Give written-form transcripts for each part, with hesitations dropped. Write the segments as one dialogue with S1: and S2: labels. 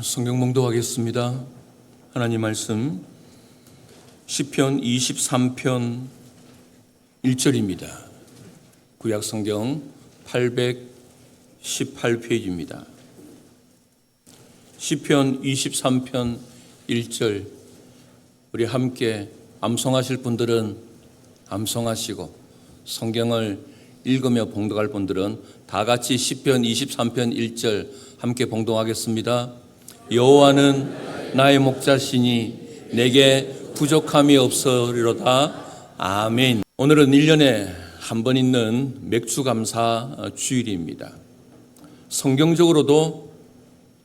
S1: 성경 봉독하겠습니다. 하나님 말씀 시편 23편 1절입니다. 구약 성경 818페이지입니다. 시편 23편 1절 우리 함께 암송하실 분들은 암송하시고 성경을 읽으며 봉독할 분들은 다 같이 시편 23편 1절 함께 봉독하겠습니다. 여호와는 나의 목자시니 내게 부족함이 없으리로다. 아멘. 오늘은 1년에 한 번 있는 맥주감사 주일입니다. 성경적으로도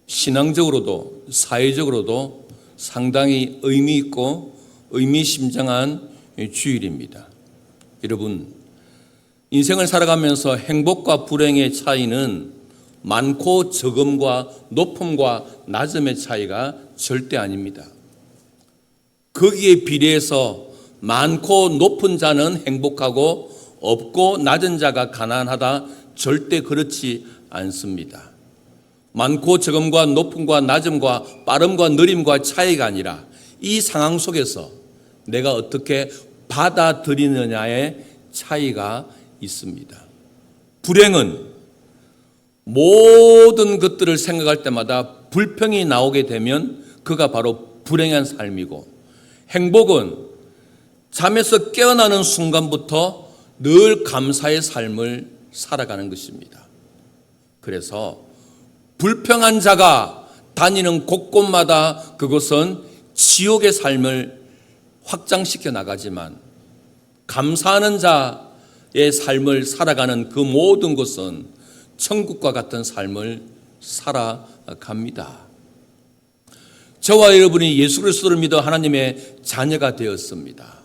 S1: 신앙적으로도 사회적으로도 상당히 의미 있고 의미심장한 주일입니다. 여러분, 인생을 살아가면서 행복과 불행의 차이는 많고 적음과 높음과 낮음의 차이가 절대 아닙니다. 거기에 비례해서 많고 높은 자는 행복하고 없고 낮은 자가 가난하다, 절대 그렇지 않습니다. 많고 적음과 높음과 낮음과 빠름과 느림과 차이가 아니라 이 상황 속에서 내가 어떻게 받아들이느냐의 차이가 있습니다. 불행은 모든 것들을 생각할 때마다 불평이 나오게 되면 그가 바로 불행한 삶이고, 행복은 잠에서 깨어나는 순간부터 늘 감사의 삶을 살아가는 것입니다. 그래서 불평한 자가 다니는 곳곳마다 그것은 지옥의 삶을 확장시켜 나가지만, 감사하는 자의 삶을 살아가는 그 모든 것은 천국과 같은 삶을 살아갑니다. 저와 여러분이 예수 그리스도를 믿어 하나님의 자녀가 되었습니다.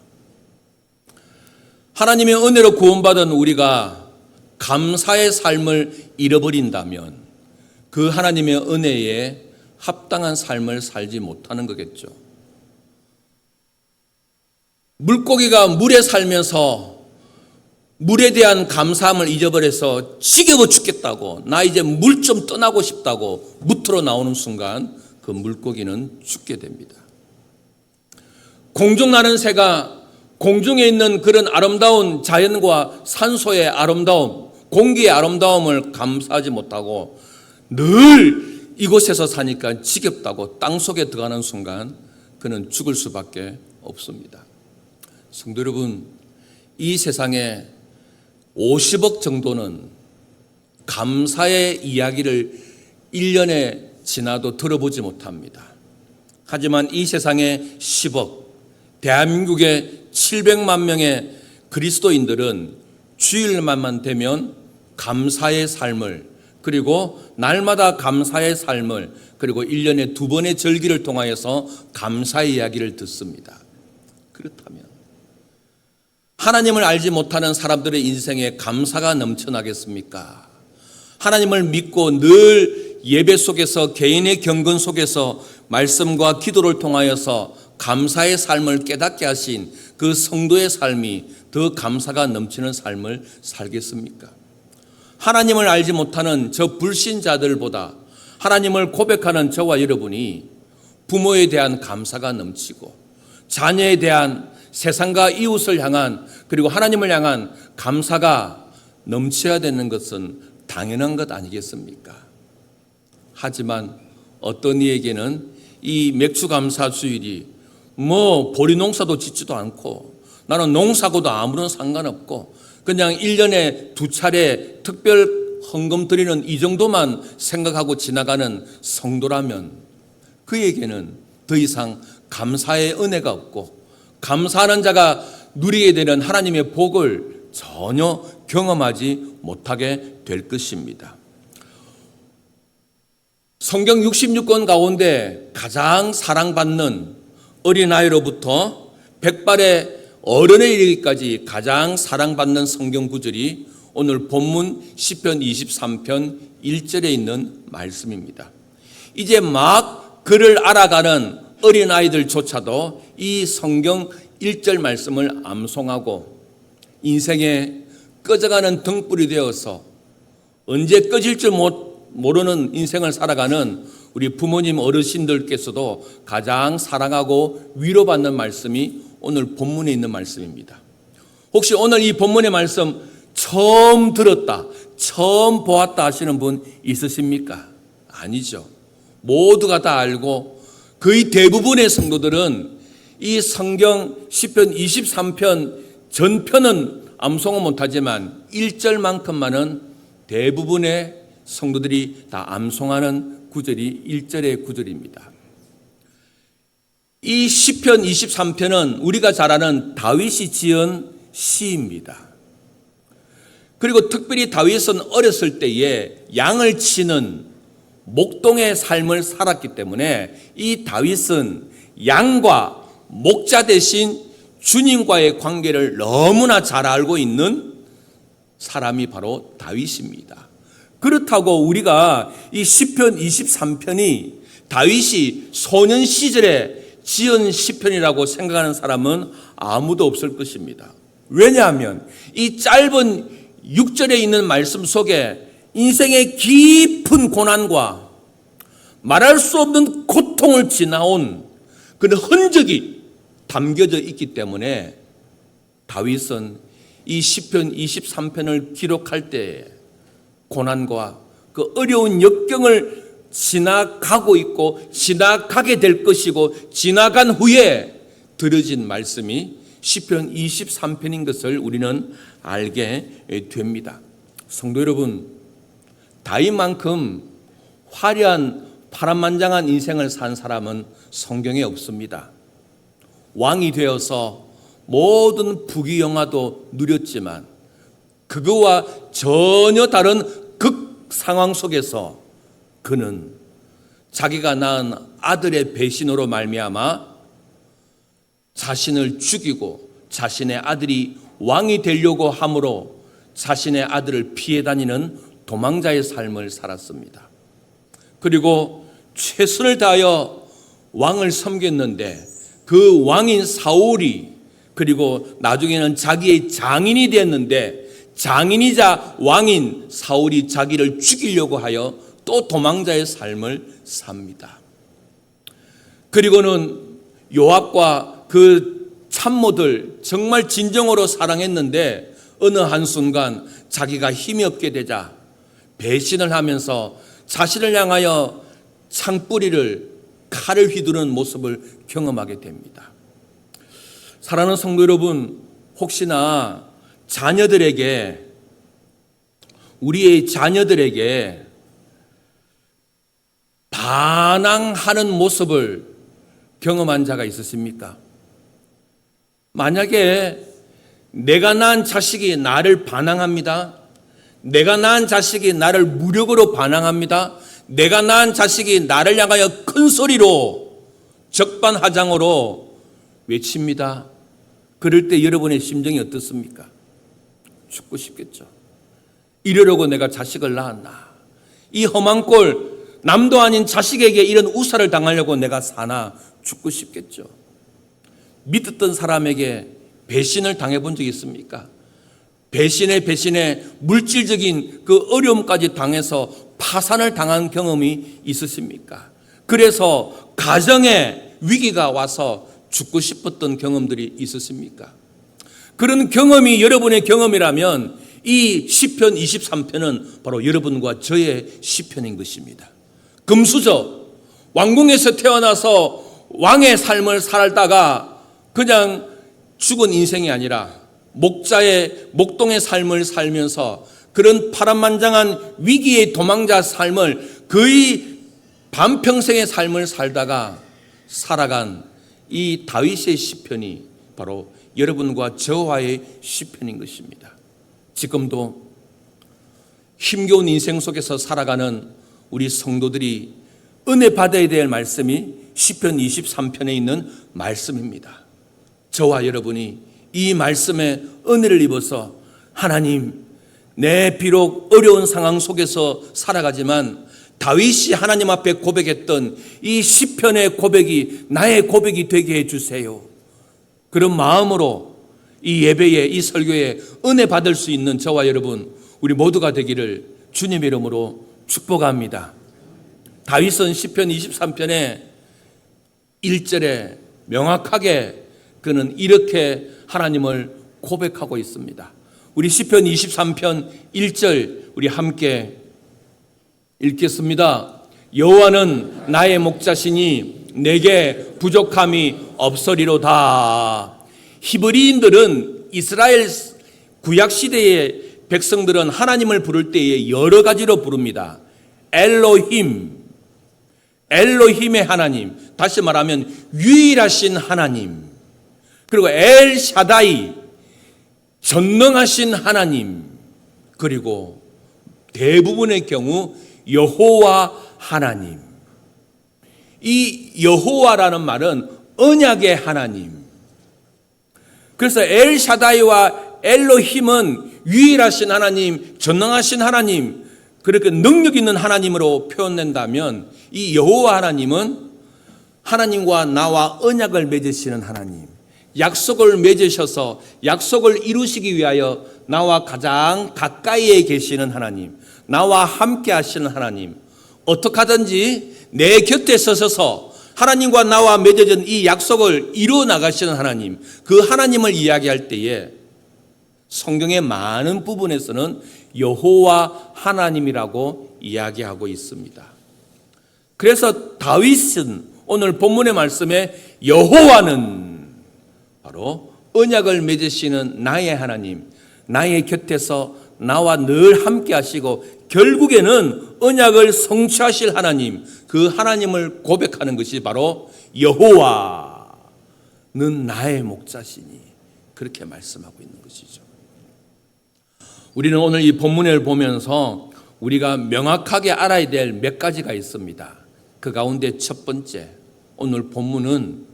S1: 하나님의 은혜로 구원받은 우리가 감사의 삶을 잃어버린다면 그 하나님의 은혜에 합당한 삶을 살지 못하는 거겠죠. 물고기가 물에 살면서 물에 대한 감사함을 잊어버려서 지겨워 죽겠다고, 나 이제 물 좀 떠나고 싶다고 무트로 나오는 순간 그 물고기는 죽게 됩니다. 공중 나는 새가 공중에 있는 그런 아름다운 자연과 산소의 아름다움, 공기의 아름다움을 감사하지 못하고 늘 이곳에서 사니까 지겹다고 땅속에 들어가는 순간 그는 죽을 수밖에 없습니다. 성도 여러분, 이 세상에 50억 정도는 감사의 이야기를 1년에 지나도 들어보지 못합니다. 하지만 이 세상에 10억, 대한민국의 700만 명의 그리스도인들은 주일만만 되면 감사의 삶을, 그리고 날마다 감사의 삶을, 그리고 1년에 2번의 절기를 통하여서 감사의 이야기를 듣습니다. 그렇다면 하나님을 알지 못하는 사람들의 인생에 감사가 넘쳐나겠습니까? 하나님을 믿고 늘 예배 속에서, 개인의 경건 속에서 말씀과 기도를 통하여서 감사의 삶을 깨닫게 하신 그 성도의 삶이 더 감사가 넘치는 삶을 살겠습니까? 하나님을 알지 못하는 저 불신자들보다 하나님을 고백하는 저와 여러분이 부모에 대한 감사가 넘치고, 자녀에 대한, 세상과 이웃을 향한, 그리고 하나님을 향한 감사가 넘쳐야 되는 것은 당연한 것 아니겠습니까? 하지만 어떤 이에게는 이 맥주감사주일이 보리 농사도 짓지도 않고 나는 농사고도 아무런 상관없고 그냥 1년에 2차례 특별 헌금 드리는 이 정도만 생각하고 지나가는 성도라면 그에게는 더 이상 감사의 은혜가 없고, 감사하는 자가 누리게 되는 하나님의 복을 전혀 경험하지 못하게 될 것입니다. 성경 66권 가운데 가장 사랑받는 어린아이로부터 백발의 어른에 이르기까지 가장 사랑받는 성경 구절이 오늘 본문 시편 23편 1절에 있는 말씀입니다. 이제 막 그를 알아가는 어린아이들조차도 이 성경 1절 말씀을 암송하고 인생에 꺼져가는 등불이 되어서 언제 꺼질 줄 모르는 인생을 살아가는 우리 부모님 어르신들께서도 가장 사랑하고 위로받는 말씀이 오늘 본문에 있는 말씀입니다. 혹시 오늘 이 본문의 말씀 처음 들었다, 처음 보았다 하시는 분 있으십니까? 아니죠. 모두가 다 알고 거의 대부분의 성도들은 이 성경 시편 23편 전편은 암송은 못하지만 1절만큼만은 대부분의 성도들이 다 암송하는 구절이 1절의 구절입니다. 이 시편 23편은 우리가 잘 아는 다윗이 지은 시입니다. 그리고 특별히 다윗은 어렸을 때에 양을 치는 목동의 삶을 살았기 때문에 이 다윗은 양과 목자 대신 주님과의 관계를 너무나 잘 알고 있는 사람이 바로 다윗입니다. 그렇다고 우리가 이 시편 23편이 다윗이 소년 시절에 지은 시편이라고 생각하는 사람은 아무도 없을 것입니다. 왜냐하면 이 짧은 6절에 있는 말씀 속에 인생의 깊은 고난과 말할 수 없는 고통을 지나온 그런 흔적이 담겨져 있기 때문에 다윗은 이 시편 23편을 기록할 때 고난과 그 어려운 역경을 지나가고 있고 지나가게 될 것이고 지나간 후에 들어진 말씀이 시편 23편인 것을 우리는 알게 됩니다. 성도 여러분, 다윗만큼 화려한 파란만장한 인생을 산 사람은 성경에 없습니다. 왕이 되어서 모든 부귀영화도 누렸지만 그거와 전혀 다른 극 상황 속에서 그는 자기가 낳은 아들의 배신으로 말미암아 자신을 죽이고 자신의 아들이 왕이 되려고 함으로 자신의 아들을 피해 다니는 도망자의 삶을 살았습니다. 그리고 최선을 다하여 왕을 섬겼는데 그 왕인 사울이 그리고 나중에는 자기의 장인이 됐는데 장인이자 왕인 사울이 자기를 죽이려고 하여 또 도망자의 삶을 삽니다. 그리고는 요압과 그 참모들 정말 진정으로 사랑했는데 어느 한순간 자기가 힘이 없게 되자 배신을 하면서 자신을 향하여 창뿌리를 칼을 휘두르는 모습을 경험하게 됩니다. 사랑하는 성도 여러분, 혹시나 우리의 자녀들에게 반항하는 모습을 경험한 자가 있으십니까? 만약에 내가 낳은 자식이 나를 반항합니다. 내가 낳은 자식이 나를 무력으로 반항합니다. 내가 낳은 자식이 나를 향하여 큰 소리로 적반하장으로 외칩니다. 그럴 때 여러분의 심정이 어떻습니까? 죽고 싶겠죠. 이러려고 내가 자식을 낳았나? 이 험한 꼴, 남도 아닌 자식에게 이런 우사를 당하려고 내가 사나? 죽고 싶겠죠. 믿었던 사람에게 배신을 당해본 적이 있습니까? 배신에 물질적인 그 어려움까지 당해서 파산을 당한 경험이 있으십니까? 그래서 가정에 위기가 와서 죽고 싶었던 경험들이 있으십니까? 그런 경험이 여러분의 경험이라면 이 시편 23편은 바로 여러분과 저의 시편인 것입니다. 금수저, 왕궁에서 태어나서 왕의 삶을 살다가 그냥 죽은 인생이 아니라 목동의 삶을 살면서 그런 파란만장한 위기의 도망자 삶을 거의 반평생의 삶을 살다가 살아간 이 다윗의 시편이 바로 여러분과 저와의 시편인 것입니다. 지금도 힘겨운 인생 속에서 살아가는 우리 성도들이 은혜 받아야 될 말씀이 시편 23편에 있는 말씀입니다. 저와 여러분이 이 말씀에 은혜를 입어서 하나님, 내 비록 어려운 상황 속에서 살아가지만 다윗이 하나님 앞에 고백했던 이 시편의 고백이 나의 고백이 되게 해주세요. 그런 마음으로 이 예배에, 이 설교에 은혜 받을 수 있는 저와 여러분, 우리 모두가 되기를 주님의 이름으로 축복합니다. 다윗은 시편 23편에 1절에 명확하게 그는 이렇게 하나님을 고백하고 있습니다. 우리 시편 23편 1절 우리 함께 읽겠습니다. 여호와는 나의 목자시니 내게 부족함이 없으리로다. 히브리인들은 이스라엘 구약시대의 백성들은 하나님을 부를 때에 여러 가지로 부릅니다. 엘로힘, 엘로힘의 하나님, 다시 말하면 유일하신 하나님, 그리고 엘샤다이, 전능하신 하나님, 그리고 대부분의 경우 여호와 하나님. 이 여호와라는 말은 언약의 하나님. 그래서 엘샤다이와 엘로힘은 유일하신 하나님, 전능하신 하나님, 그렇게 능력 있는 하나님으로 표현된다면 이 여호와 하나님은 하나님과 나와 언약을 맺으시는 하나님, 약속을 맺으셔서 약속을 이루시기 위하여 나와 가장 가까이에 계시는 하나님, 나와 함께 하시는 하나님, 어떻게 하든지 내 곁에 서셔서 하나님과 나와 맺어진 이 약속을 이루어 나가시는 하나님, 그 하나님을 이야기할 때에 성경의 많은 부분에서는 여호와 하나님이라고 이야기하고 있습니다. 그래서 다윗은 오늘 본문의 말씀에 여호와는 바로 언약을 맺으시는 나의 하나님, 나의 곁에서 나와 늘 함께 하시고 결국에는 언약을 성취하실 하나님, 그 하나님을 고백하는 것이 바로 여호와는 나의 목자시니 그렇게 말씀하고 있는 것이죠. 우리는 오늘 이 본문을 보면서 우리가 명확하게 알아야 될 몇 가지가 있습니다. 그 가운데 첫 번째, 오늘 본문은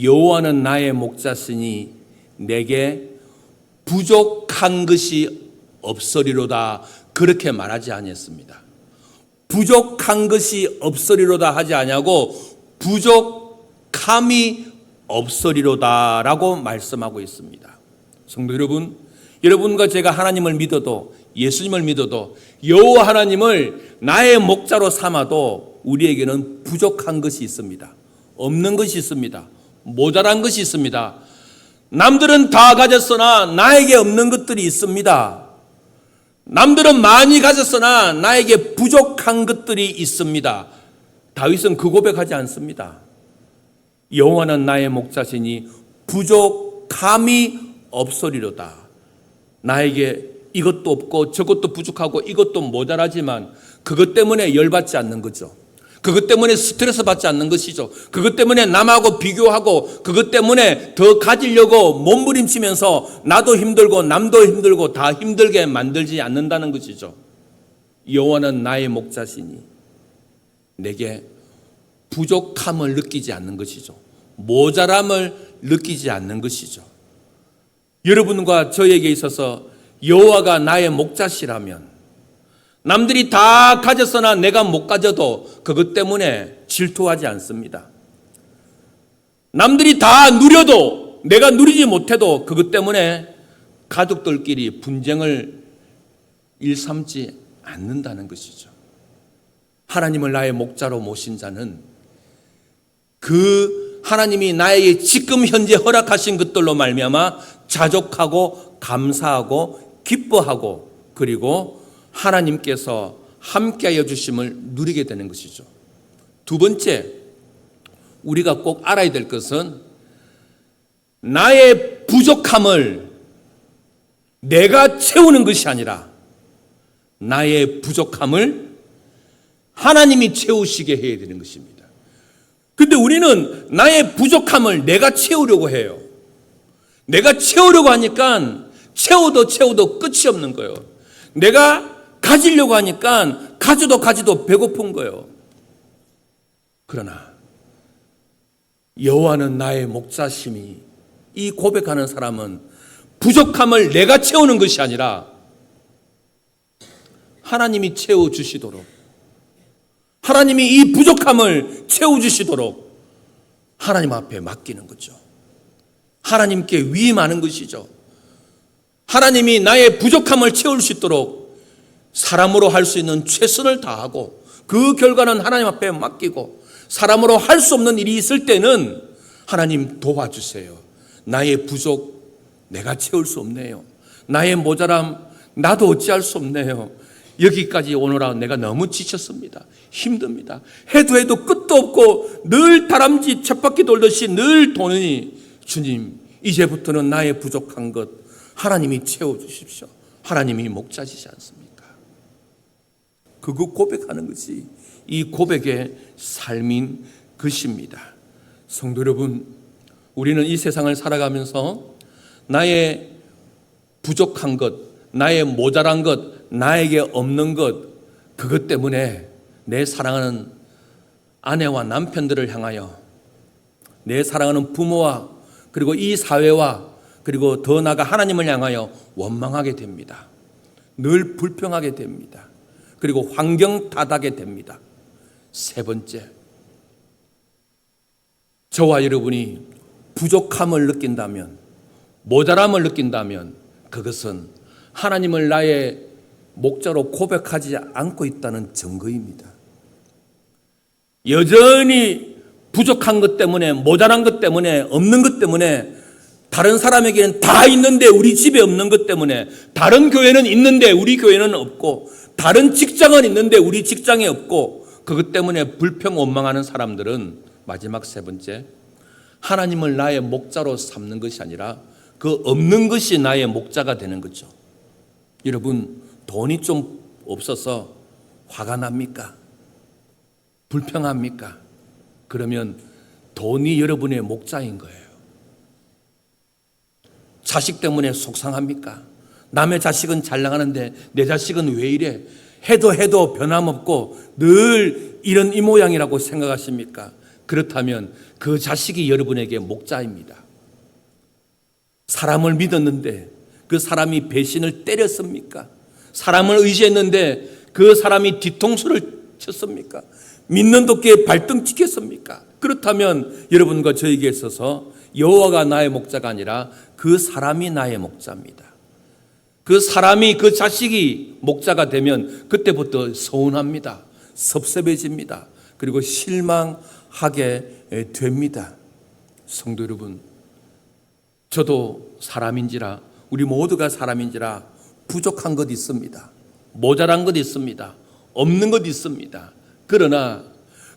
S1: 여호와는 나의 목자시니 내게 부족한 것이 없으리로다 그렇게 말하지 아니했습니다. 부족한 것이 없으리로다 하지 아니하고 부족함이 없으리로다라고 말씀하고 있습니다. 성도 여러분, 여러분과 제가 하나님을 믿어도 예수님을 믿어도 여호와 하나님을 나의 목자로 삼아도 우리에게는 부족한 것이 있습니다. 없는 것이 있습니다. 모자란 것이 있습니다. 남들은 다 가졌으나 나에게 없는 것들이 있습니다. 남들은 많이 가졌으나 나에게 부족한 것들이 있습니다. 다윗은 그 고백하지 않습니다. 여호와는 나의 목자시니 부족함이 없으리로다. 나에게 이것도 없고 저것도 부족하고 이것도 모자라지만 그것 때문에 열받지 않는 거죠. 그것 때문에 스트레스 받지 않는 것이죠. 그것 때문에 남하고 비교하고 그것 때문에 더 가지려고 몸부림치면서 나도 힘들고 남도 힘들고 다 힘들게 만들지 않는다는 것이죠. 여호와는 나의 목자시니 내게 부족함을 느끼지 않는 것이죠. 모자람을 느끼지 않는 것이죠. 여러분과 저에게 있어서 여호와가 나의 목자시라면 남들이 다 가졌으나 내가 못 가져도 그것 때문에 질투하지 않습니다. 남들이 다 누려도 내가 누리지 못해도 그것 때문에 가족들끼리 분쟁을 일삼지 않는다는 것이죠. 하나님을 나의 목자로 모신 자는 그 하나님이 나에게 지금 현재 허락하신 것들로 말미암아 자족하고 감사하고 기뻐하고 그리고 하나님께서 함께하여 주심을 누리게 되는 것이죠. 두 번째, 우리가 꼭 알아야 될 것은 나의 부족함을 내가 채우는 것이 아니라 나의 부족함을 하나님이 채우시게 해야 되는 것입니다. 근데 우리는 나의 부족함을 내가 채우려고 해요. 내가 채우려고 하니까 채워도 끝이 없는 거예요. 내가 가지려고 하니까 가져도 배고픈 거예요. 그러나 여호와는 나의 목자심이 이 고백하는 사람은 부족함을 내가 채우는 것이 아니라 하나님이 채워주시도록, 하나님이 이 부족함을 채워주시도록 하나님 앞에 맡기는 거죠. 하나님께 위임하는 것이죠. 하나님이 나의 부족함을 채울 수 있도록 사람으로 할 수 있는 최선을 다하고 그 결과는 하나님 앞에 맡기고 사람으로 할 수 없는 일이 있을 때는 하나님 도와주세요. 나의 부족 내가 채울 수 없네요. 나의 모자람 나도 어찌할 수 없네요. 여기까지 오느라 내가 너무 지쳤습니다. 힘듭니다. 해도 끝도 없고 늘 다람쥐 쳇바퀴 돌듯이 늘 도느니 주님 이제부터는 나의 부족한 것 하나님이 채워주십시오. 하나님이 목자시지 않습니까? 그거 고백하는 것이 이 고백의 삶인 것입니다. 성도 여러분, 우리는 이 세상을 살아가면서 나의 부족한 것, 나의 모자란 것, 나에게 없는 것, 그것 때문에 내 사랑하는 아내와 남편들을 향하여 내 사랑하는 부모와 그리고 이 사회와 그리고 더 나아가 하나님을 향하여 원망하게 됩니다. 늘 불평하게 됩니다. 그리고 환경 탓하게 됩니다. 세 번째, 저와 여러분이 부족함을 느낀다면, 모자람을 느낀다면 그것은 하나님을 나의 목자로 고백하지 않고 있다는 증거입니다. 여전히 부족한 것 때문에, 모자란 것 때문에, 없는 것 때문에, 다른 사람에게는 다 있는데 우리 집에 없는 것 때문에, 다른 교회는 있는데 우리 교회는 없고, 다른 직장은 있는데 우리 직장에 없고, 그것 때문에 불평 원망하는 사람들은 마지막 세 번째, 하나님을 나의 목자로 삼는 것이 아니라 그 없는 것이 나의 목자가 되는 거죠. 여러분, 돈이 좀 없어서 화가 납니까? 불평합니까? 그러면 돈이 여러분의 목자인 거예요. 자식 때문에 속상합니까? 남의 자식은 잘 나가는데 내 자식은 왜 이래? 해도 변함없고 늘 이런 이 모양이라고 생각하십니까? 그렇다면 그 자식이 여러분에게 목자입니다. 사람을 믿었는데 그 사람이 배신을 때렸습니까? 사람을 의지했는데 그 사람이 뒤통수를 쳤습니까? 믿는 도끼에 발등 찍혔습니까? 그렇다면 여러분과 저에게 있어서 여호와가 나의 목자가 아니라 그 사람이 나의 목자입니다. 그 사람이, 그 자식이 목자가 되면 그때부터 서운합니다. 섭섭해집니다. 그리고 실망하게 됩니다. 성도 여러분, 저도 사람인지라, 우리 모두가 사람인지라 부족한 것 있습니다. 모자란 것 있습니다. 없는 것 있습니다. 그러나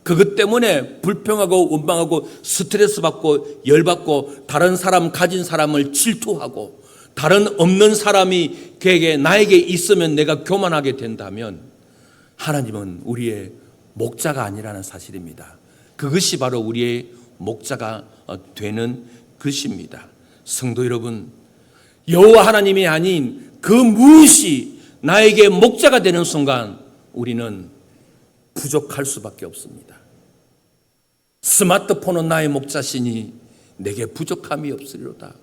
S1: 그것 때문에 불평하고 원망하고 스트레스 받고 열받고 다른 사람, 가진 사람을 질투하고 다른 없는 사람이 그에게 나에게 있으면 내가 교만하게 된다면 하나님은 우리의 목자가 아니라는 사실입니다. 그것이 바로 우리의 목자가 되는 것입니다. 성도 여러분, 여호와 하나님이 아닌 그 무엇이 나에게 목자가 되는 순간 우리는 부족할 수밖에 없습니다. 스마트폰은 나의 목자시니 내게 부족함이 없으리로다.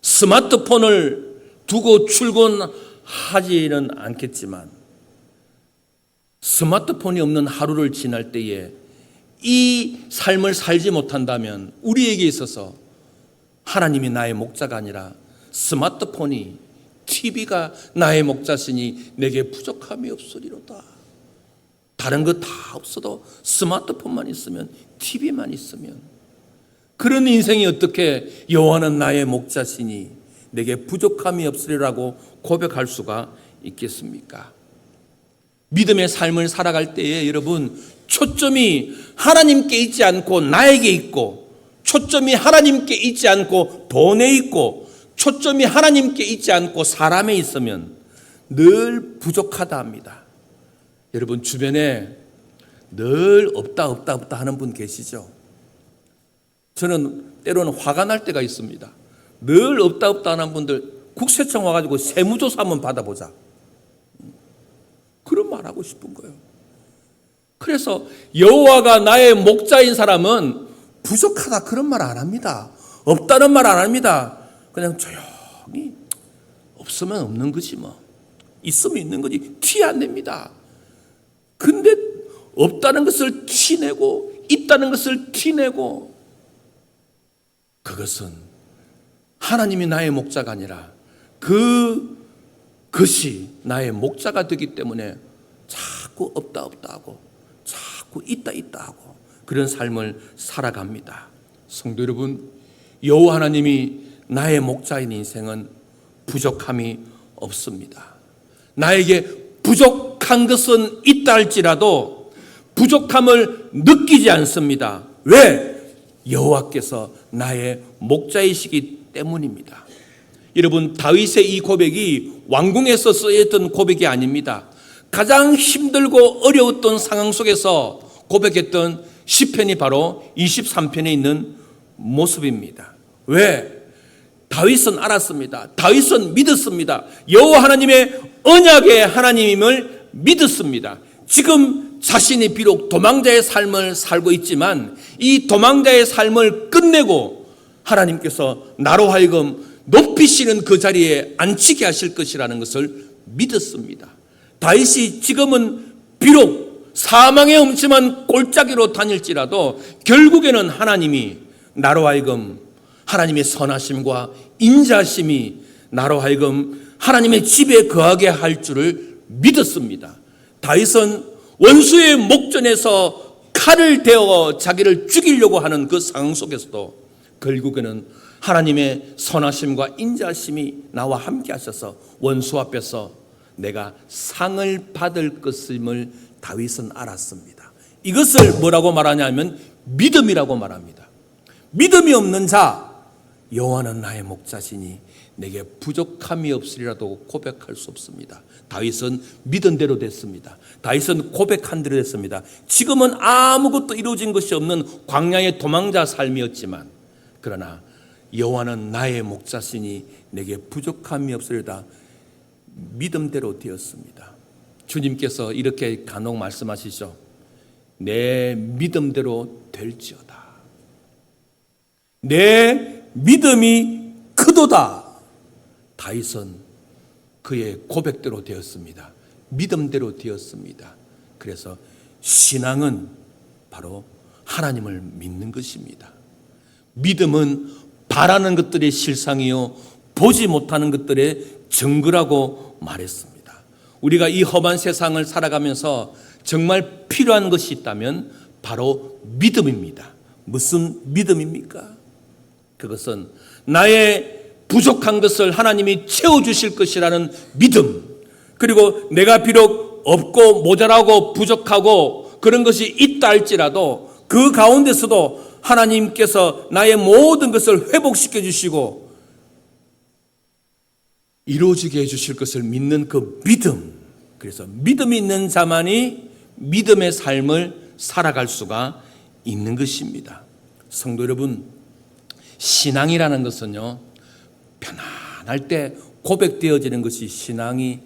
S1: 스마트폰을 두고 출근하지는 않겠지만 스마트폰이 없는 하루를 지날 때에 이 삶을 살지 못한다면 우리에게 있어서 하나님이 나의 목자가 아니라 스마트폰이, TV가 나의 목자시니 내게 부족함이 없으리로다. 다른 거 다 없어도 스마트폰만 있으면, TV만 있으면, 그런 인생이 어떻게 여호와는 나의 목자시니 내게 부족함이 없으리라고 고백할 수가 있겠습니까? 믿음의 삶을 살아갈 때에 여러분, 초점이 하나님께 있지 않고 나에게 있고, 초점이 하나님께 있지 않고 돈에 있고, 초점이 하나님께 있지 않고 사람에 있으면 늘 부족하다 합니다. 여러분 주변에 늘 없다 하는 분 계시죠? 저는 때로는 화가 날 때가 있습니다. 늘 없다 하는 분들 국세청 와가지고 세무조사 한번 받아보자. 그런 말 하고 싶은 거예요. 그래서 여호와가 나의 목자인 사람은 부족하다 그런 말 안 합니다. 없다는 말 안 합니다. 그냥 조용히 없으면 없는 거지 뭐. 있으면 있는 거지. 티 안 냅니다. 근데 없다는 것을 티내고 있다는 것을 티내고, 그것은 하나님이 나의 목자가 아니라 그것이 나의 목자가 되기 때문에 자꾸 없다 하고 자꾸 있다 하고 그런 삶을 살아갑니다. 성도 여러분, 여호와 하나님이 나의 목자인 인생은 부족함이 없습니다. 나에게 부족한 것은 있다 할지라도 부족함을 느끼지 않습니다. 왜? 여호와께서 나의 목자이시기 때문입니다. 여러분, 다윗의 이 고백이 왕궁에서 쓰였던 고백이 아닙니다. 가장 힘들고 어려웠던 상황 속에서 고백했던 시편이 바로 23편에 있는 모습입니다. 왜? 다윗은 알았습니다. 다윗은 믿었습니다. 여호와 하나님의 언약의 하나님임을 믿었습니다. 지금 자신이 비록 도망자의 삶을 살고 있지만 이 도망자의 삶을 끝내고 하나님께서 나로 하여금 높이시는 그 자리에 앉히게 하실 것이라는 것을 믿었습니다. 다윗이 지금은 비록 사망의 음침한 골짜기로 다닐지라도 결국에는 하나님이 나로 하여금 하나님의 선하심과 인자심이 나로 하여금 하나님의 집에 거하게 할 줄을 믿었습니다. 다윗은 원수의 목전에서 칼을 대어 자기를 죽이려고 하는 그 상황 속에서도 결국에는 하나님의 선하심과 인자심이 나와 함께 하셔서 원수 앞에서 내가 상을 받을 것임을 다윗은 알았습니다. 이것을 뭐라고 말하냐면 믿음이라고 말합니다. 믿음이 없는 자, 여호와는 나의 목자시니 내게 부족함이 없으리라도 고백할 수 없습니다. 다윗은 믿은 대로 됐습니다. 다윗은 고백한 대로 됐습니다. 지금은 아무것도 이루어진 것이 없는 광야의 도망자 삶이었지만 그러나 여호와는 나의 목자시니 내게 부족함이 없으리다 믿음대로 되었습니다. 주님께서 이렇게 간혹 말씀하시죠. 내 믿음대로 될지어다. 내 믿음이 크도다. 다윗은 그의 고백대로 되었습니다. 믿음대로 되었습니다. 그래서 신앙은 바로 하나님을 믿는 것입니다. 믿음은 바라는 것들의 실상이요 보지 못하는 것들의 증거라고 말했습니다. 우리가 이 험한 세상을 살아가면서 정말 필요한 것이 있다면 바로 믿음입니다. 무슨 믿음입니까? 그것은 나의 부족한 것을 하나님이 채워주실 것이라는 믿음, 그리고 내가 비록 없고 모자라고 부족하고 그런 것이 있다 할지라도 그 가운데서도 하나님께서 나의 모든 것을 회복시켜 주시고 이루어지게 해주실 것을 믿는 그 믿음. 그래서 믿음이 있는 자만이 믿음의 삶을 살아갈 수가 있는 것입니다. 성도 여러분, 신앙이라는 것은요, 편안할 때 고백되어지는 것이 신앙이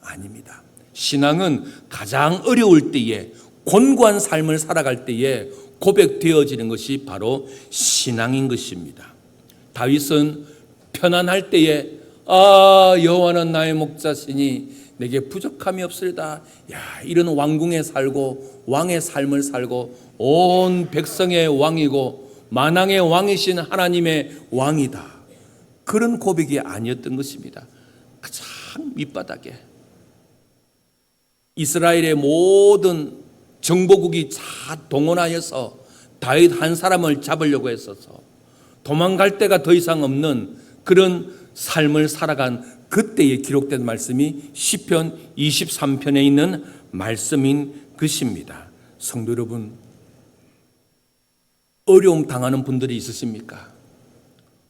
S1: 아닙니다. 신앙은 가장 어려울 때에, 곤고한 삶을 살아갈 때에 고백되어지는 것이 바로 신앙인 것입니다. 다윗은 편안할 때에 여호와는 나의 목자시니 내게 부족함이 없으리다. 이런 왕궁에 살고 왕의 삶을 살고 온 백성의 왕이고 만왕의 왕이신 하나님의 왕이다. 그런 고백이 아니었던 것입니다. 가장 밑바닥에 이스라엘의 모든 정보국이 다 동원하여서 다윗 한 사람을 잡으려고 했어서 도망갈 데가 더 이상 없는 그런 삶을 살아간 그때에 기록된 말씀이 시편 23편에 있는 말씀인 것입니다. 성도 여러분, 어려움 당하는 분들이 있으십니까?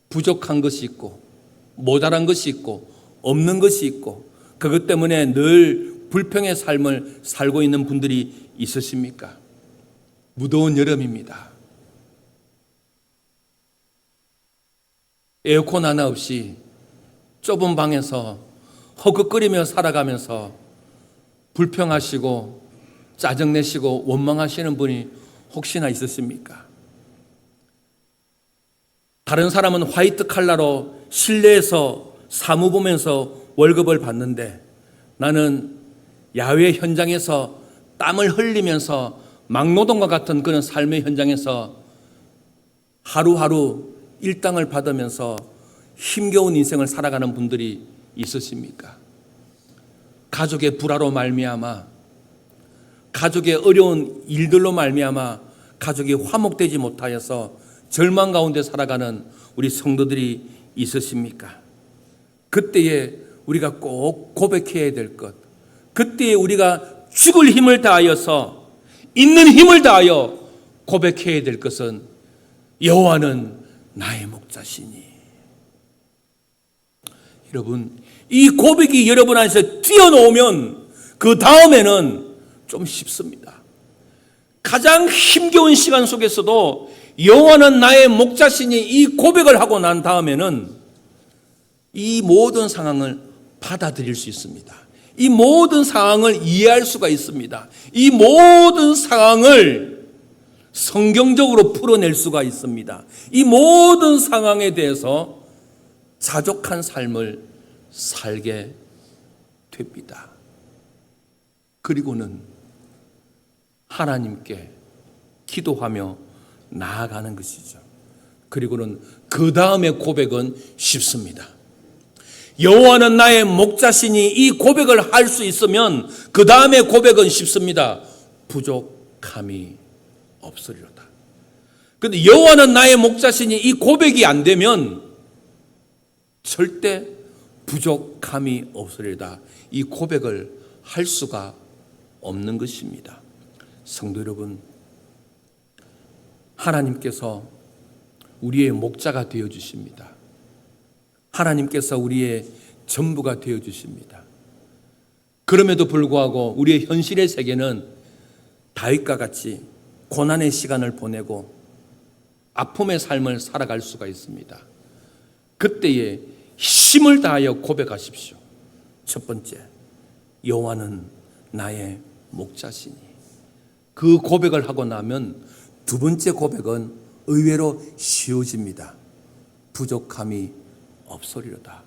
S1: 부족한 것이 있고 모자란 것이 있고 없는 것이 있고 그것 때문에 늘 불평의 삶을 살고 있는 분들이 있으십니까? 무더운 여름입니다. 에어컨 하나 없이 좁은 방에서 허걱거리며 살아가면서 불평하시고 짜증내시고 원망하시는 분이 혹시나 있으십니까? 다른 사람은 화이트 칼라로 실내에서 사무 보면서 월급을 받는데 나는 야외 현장에서 땀을 흘리면서 막노동과 같은 그런 삶의 현장에서 하루하루 일당을 받으면서 힘겨운 인생을 살아가는 분들이 있으십니까? 가족의 불화로 말미암아 가족의 어려운 일들로 말미암아 가족이 화목되지 못하여서 절망 가운데 살아가는 우리 성도들이 있으십니까? 그때에 우리가 꼭 고백해야 될 것, 그때에 우리가 죽을 힘을 다하여서 있는 힘을 다하여 고백해야 될 것은 여호와는 나의 목자시니. 여러분, 이 고백이 여러분 안에서 튀어나오면 그 다음에는 좀 쉽습니다. 가장 힘겨운 시간 속에서도 여호와는 나의 목자시니 이 고백을 하고 난 다음에는 이 모든 상황을 받아들일 수 있습니다. 이 모든 상황을 이해할 수가 있습니다. 이 모든 상황을 성경적으로 풀어낼 수가 있습니다. 이 모든 상황에 대해서 자족한 삶을 살게 됩니다. 그리고는 하나님께 기도하며 나아가는 것이죠. 그리고는 그 다음에 고백은 쉽습니다. 여호와는 나의 목자시니 이 고백을 할 수 있으면 그 다음에 고백은 쉽습니다. 부족함이 없으리로다. 그런데 여호와는 나의 목자시니 이 고백이 안 되면 절대 부족함이 없으리로다. 이 고백을 할 수가 없는 것입니다. 성도 여러분, 하나님께서 우리의 목자가 되어 주십니다. 하나님께서 우리의 전부가 되어 주십니다. 그럼에도 불구하고 우리의 현실의 세계는 다윗과 같이 고난의 시간을 보내고 아픔의 삶을 살아갈 수가 있습니다. 그때에 힘을 다하여 고백하십시오. 첫 번째, 여호와는 나의 목자시니. 그 고백을 하고 나면 두 번째 고백은 의외로 쉬워집니다. 부족함이 없으리로다.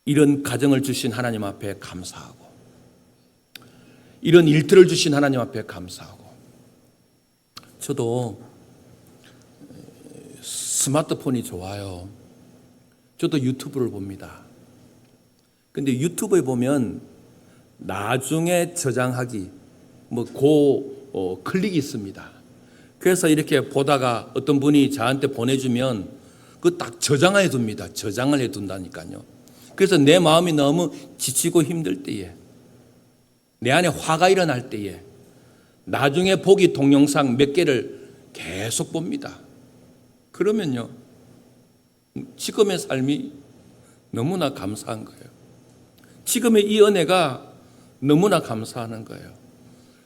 S1: 이런 가정을 주신 하나님 앞에 감사하고, 이런 일들을 주신 하나님 앞에 감사하고, 저도 스마트폰이 좋아요. 저도 유튜브를 봅니다. 근데 유튜브에 보면 나중에 저장하기, 클릭이 있습니다. 그래서 이렇게 보다가 어떤 분이 저한테 보내주면 그 딱 저장해 둡니다. 저장을 해 둔다니까요. 그래서 내 마음이 너무 지치고 힘들 때에, 내 안에 화가 일어날 때에 나중에 보기 동영상 몇 개를 계속 봅니다. 그러면요, 지금의 삶이 너무나 감사한 거예요. 지금의 이 은혜가 너무나 감사하는 거예요.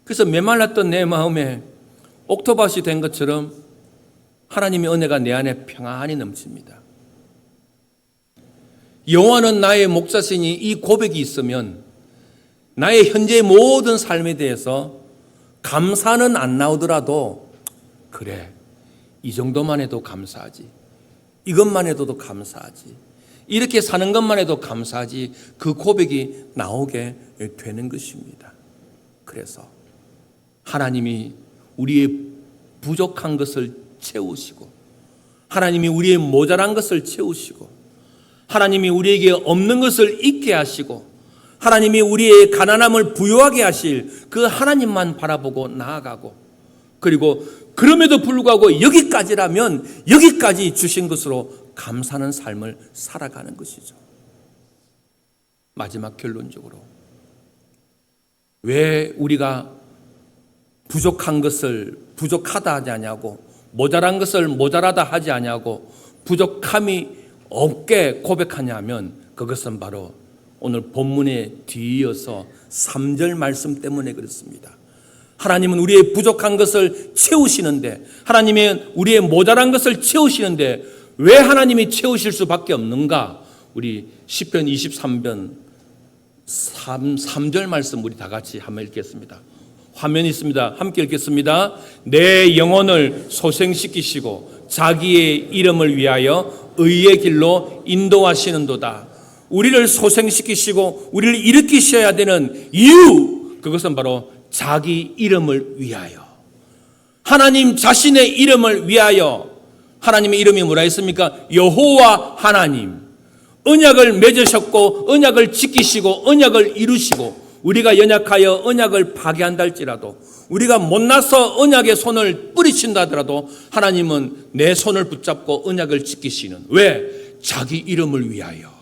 S1: 그래서 메말랐던 내 마음에 옥토밭이 된 것처럼 하나님의 은혜가 내 안에 평안히 넘칩니다. 여호와는 나의 목자시니 이 고백이 있으면 나의 현재의 모든 삶에 대해서 감사는 안 나오더라도, 그래, 이 정도만 해도 감사하지, 이것만 해도 감사하지, 이렇게 사는 것만 해도 감사하지, 그 고백이 나오게 되는 것입니다. 그래서 하나님이 우리의 부족한 것을 채우시고, 하나님이 우리의 모자란 것을 채우시고, 하나님이 우리에게 없는 것을 있게 하시고, 하나님이 우리의 가난함을 부유하게 하실 그 하나님만 바라보고 나아가고, 그리고 그럼에도 불구하고 여기까지라면 여기까지 주신 것으로 감사하는 삶을 살아가는 것이죠. 마지막 결론적으로, 왜 우리가 부족한 것을 부족하다 하지 아니하고 모자란 것을 모자라다 하지 아니하고 부족함이 없게 고백하냐면, 그것은 바로 오늘 본문에 뒤이어서 3절 말씀 때문에 그렇습니다. 하나님은 우리의 부족한 것을 채우시는데, 하나님은 우리의 모자란 것을 채우시는데 왜 하나님이 채우실 수밖에 없는가? 우리 시편 23편 3절 말씀 우리 다 같이 한번 읽겠습니다. 화면이 있습니다. 함께 읽겠습니다. 내 영혼을 소생시키시고 자기의 이름을 위하여 의의 길로 인도하시는도다. 우리를 소생시키시고 우리를 일으키셔야 되는 이유, 그것은 바로 자기 이름을 위하여, 하나님 자신의 이름을 위하여. 하나님의 이름이 뭐라 했습니까? 여호와 하나님. 언약을 맺으셨고 언약을 지키시고 언약을 이루시고 우리가 연약하여 언약을 파괴한다 할지라도, 우리가 못나서 언약의 손을 뿌리친다 하더라도 하나님은 내 손을 붙잡고 언약을 지키시는, 왜? 자기 이름을 위하여.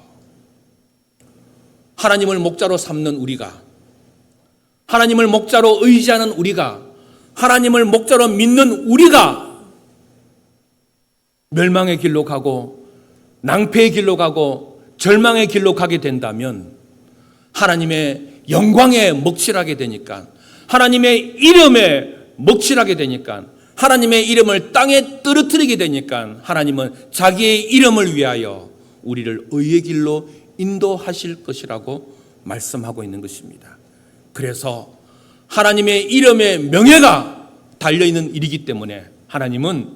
S1: 하나님을 목자로 삼는 우리가, 하나님을 목자로 의지하는 우리가, 하나님을 목자로 믿는 우리가 멸망의 길로 가고 낭패의 길로 가고 절망의 길로 가게 된다면 하나님의 영광에 먹칠하게 되니까, 하나님의 이름에 먹칠하게 되니까, 하나님의 이름을 땅에 떨어뜨리게 되니까 하나님은 자기의 이름을 위하여 우리를 의의 길로 인도하실 것이라고 말씀하고 있는 것입니다. 그래서 하나님의 이름에 명예가 달려있는 일이기 때문에 하나님은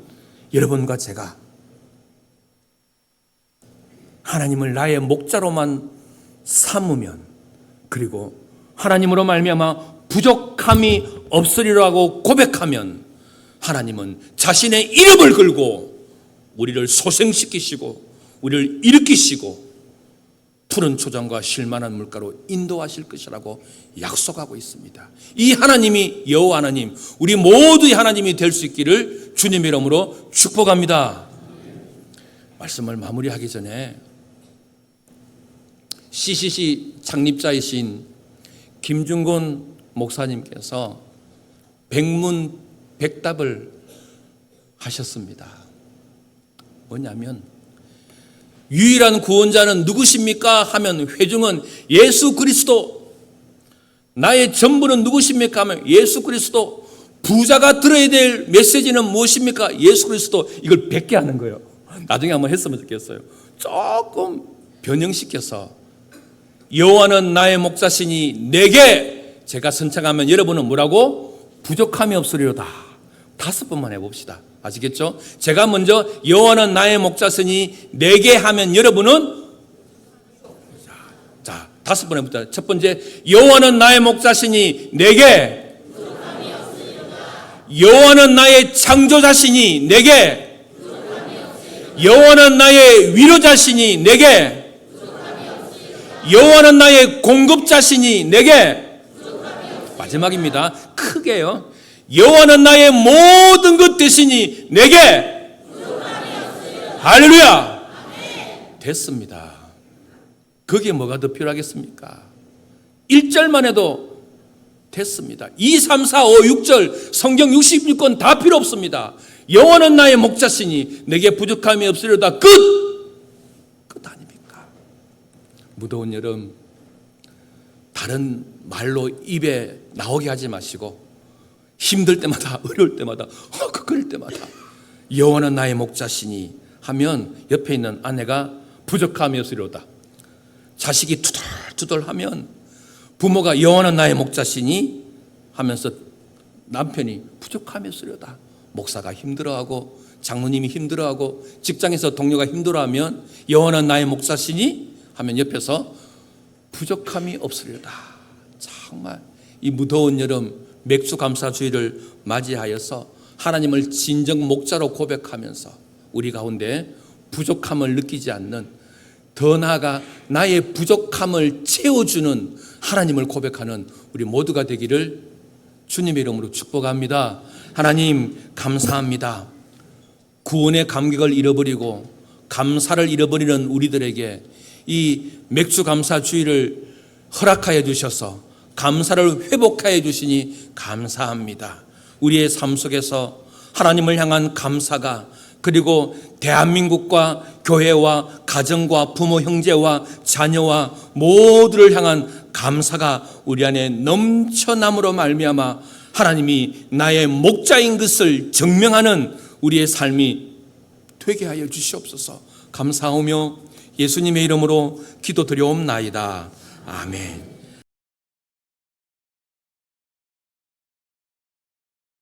S1: 여러분과 제가 하나님을 나의 목자로만 삼으면, 그리고 하나님으로 말미암아 부족함이 없으리라고 고백하면 하나님은 자신의 이름을 걸고 우리를 소생시키시고 우리를 일으키시고 푸른 초장과 쉴만한 물가로 인도하실 것이라고 약속하고 있습니다. 이 하나님이 여호와 하나님, 우리 모두의 하나님이 될 수 있기를 주님의 이름으로 축복합니다. 말씀을 마무리하기 전에 CCC 창립자이신 김중곤 목사님께서 백문백답을 하셨습니다. 뭐냐면, 유일한 구원자는 누구십니까? 하면 회중은 예수 그리스도. 나의 전부는 누구십니까? 하면 예수 그리스도. 부자가 들어야 될 메시지는 무엇입니까? 예수 그리스도. 이걸 100개 하는 거예요. 나중에 한번 했으면 좋겠어요. 조금 변형시켜서 여호와는 나의 목자시니 내게, 제가 선창하면 여러분은 뭐라고? 부족함이 없으리로다. 5번만 해봅시다. 아시겠죠? 제가 먼저 여호와는 나의 목자시니 내게 하면 여러분은, 자 5번 해봅시다. 첫 번째, 여호와는 나의 목자시니 내게, 여호와는 나의 창조자시니 내게, 여호와는 나의 위로자시니 내게, 여호와는 나의 공급자시니 내게, 마지막입니다. 크게요. 여호와는 나의 모든 것 되시니 내게, 할렐루야. 됐습니다. 거기에 뭐가 더 필요하겠습니까? 1절만 해도 됐습니다. 2, 3, 4, 5, 6절 성경 66권 다 필요 없습니다. 여호와는 나의 목자시니 내게 부족함이 없으리로다. 끝 아닙니까? 무더운 여름 다른 말로 입에 나오게 하지 마시고 힘들 때마다, 어려울 때마다, 그럴 때마다 여호와는 나의 목자시니 하면 옆에 있는 아내가 부족함이 없으리로다. 자식이 투덜투덜하면 부모가 여호와는 나의 목자시니 하면서 남편이 부족함이 없으리로다. 목사가 힘들어하고 장로님이 힘들어하고 직장에서 동료가 힘들어하면 여호와는 나의 목자시니 하면 옆에서 부족함이 없으리로다. 정말 이 무더운 여름 맥주 감사주의를 맞이하여서 하나님을 진정 목자로 고백하면서 우리 가운데 부족함을 느끼지 않는, 더 나아가 나의 부족함을 채워주는 하나님을 고백하는 우리 모두가 되기를 주님의 이름으로 축복합니다. 하나님 감사합니다. 구원의 감격을 잃어버리고 감사를 잃어버리는 우리들에게 이 맥주 감사주의를 허락하여 주셔서 감사를 회복하여 주시니 감사합니다. 우리의 삶 속에서 하나님을 향한 감사가, 그리고 대한민국과 교회와 가정과 부모 형제와 자녀와 모두를 향한 감사가 우리 안에 넘쳐남으로 말미암아 하나님이 나의 목자인 것을 증명하는 우리의 삶이 되게 하여 주시옵소서. 감사하며 예수님의 이름으로 기도드려옵나이다. 아멘.